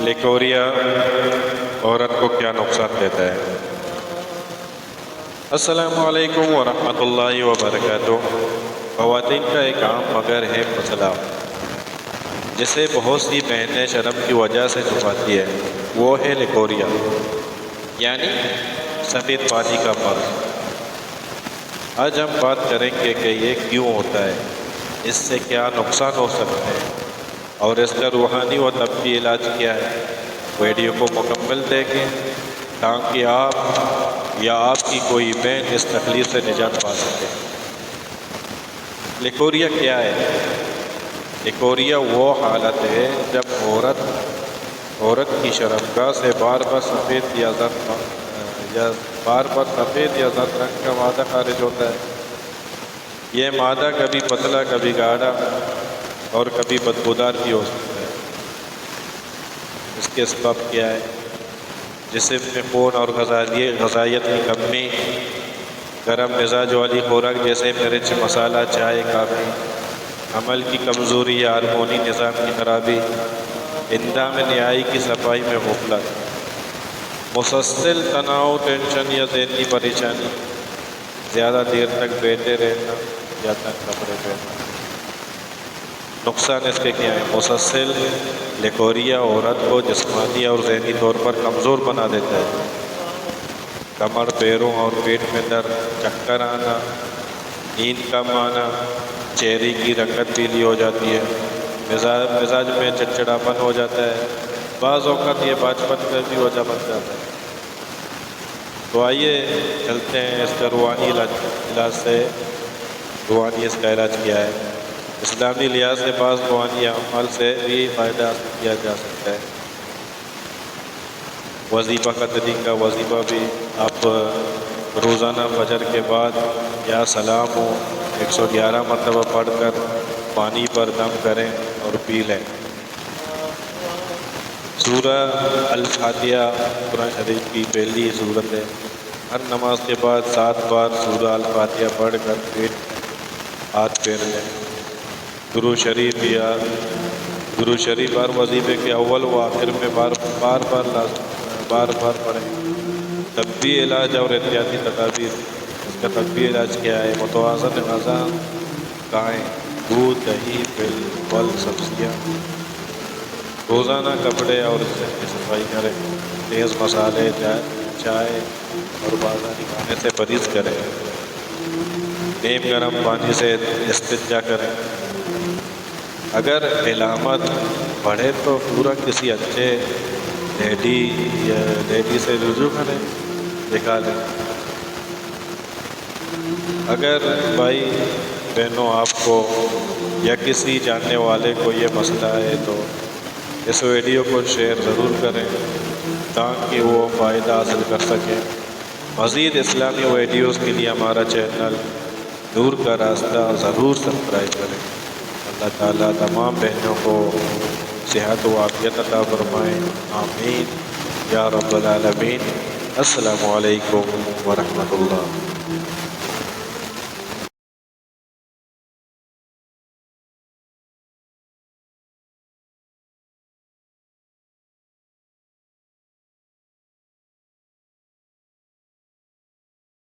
Leucorrhoea عورت کو کیا نقصان دیتا ہے؟ السلام علیکم ورحمۃ اللہ وبرکاتہ۔ خواتین کا ایک عام مگر ہے مسئلہ جسے بہت سی بہنیں شرم کی وجہ سے چھپاتی ہے، وہ ہے لیکوریا، یعنی سفید پانی کا مرض۔ آج ہم بات کریں گے کہ یہ کیوں ہوتا ہے، اس سے کیا نقصان ہو سکتے ہیں اور اس کا روحانی و طبی علاج کیا ہے۔ ویڈیو کو مکمل دیکھیں تاکہ آپ یا آپ کی کوئی بہن اس تکلیف سے نجات پا سکے۔ لیکوریا کیا ہے؟ لیکوریا وہ حالت ہے جب عورت کی شرمگاہ سے بار بار سفید یا زرد رنگ کا مادہ خارج ہوتا ہے۔ یہ مادہ کبھی پتلا، کبھی گاڑھا اور کبھی بدبودار بھی ہو سکتا ہے۔ اس کے اسباب کیا ہے؟ جسم میں خون اور غذائیت کی کمی، گرم مزاج والی خوراک جیسے مرچ، مسالہ، چائے، کافی، عمل کی کمزوری یا ہارمونی نظام کی خرابی، اندام نہائی کی صفائی میں غفلت، مسلسل تناؤ، ٹینشن یا ذہنی پریشانی، زیادہ دیر تک بیٹھے رہنا یا تنگ کپڑے پہننا۔ نقصان اس کے کیا ہے؟ مسلسل لیکوریا عورت کو جسمانی اور ذہنی طور پر کمزور بنا دیتا ہے۔ کمر، پیروں اور پیٹ میں درد، چکر آنا، نیند کم آنا، چہرے کی رنگت پیلی ہو جاتی ہے، مزاج میں چڑچڑاپن ہو جاتا ہے، بعض اوقات یہ بچپن کا بھی وجہ بن جاتا ہے۔ تو آئیے چلتے ہیں اس کا روحانی علاج سے۔ روحانی اس کا علاج کیا ہے؟ اسلامی لحاظ سے بعض روحانی اعمال سے بھی فائدہ حاصل کیا جا سکتا ہے۔ وظیفہ قدری کا وظیفہ بھی آپ روزانہ فجر کے بعد یا سلام ہو 111 مرتبہ پڑھ کر پانی پر دم کریں اور پی لیں۔ سورہ الفاتحہ قرآن شریف کی پہلی سورت ہے۔ ہر نماز کے بعد 7 بار سورہ الفاتحہ پڑھ کر پیٹ ہاتھ پھیر لیں۔ درود شریف ہر وظیفے کے اول و آخر میں بار بار پڑھیں۔ طبی علاج اور احتیاطی تدابیر۔ اس کا طبی علاج کیا ہے؟ متوازن غذا کھائیں، دودھ، دہی، پھل، سبزیاں۔ روزانہ کپڑے اور جسم کی صفائی کریں۔ تیز مسالے، چائے اور بازاری کھانے سے پرہیز کریں۔ نیم گرم پانی سے استنجا کریں۔ اگر علامت بڑھے تو پورا کسی اچھے لیڈی سے رجوع کریں، دکھا لیں۔ اگر بھائی بہنوں آپ کو یا کسی جاننے والے کو یہ مسئلہ ہے تو اس ویڈیو کو شیئر ضرور کریں تاکہ وہ فائدہ حاصل کر سکیں۔ مزید اسلامی ویڈیوز کے لیے ہمارا چینل نور کا راستہ ضرور سبسکرائب کریں۔ اللہ تعالیٰ تمام بہنوں کو صحت و عافیت عطا فرمائیں، آمین یا رب العالمین۔ السلام علیکم ورحمۃ اللہ۔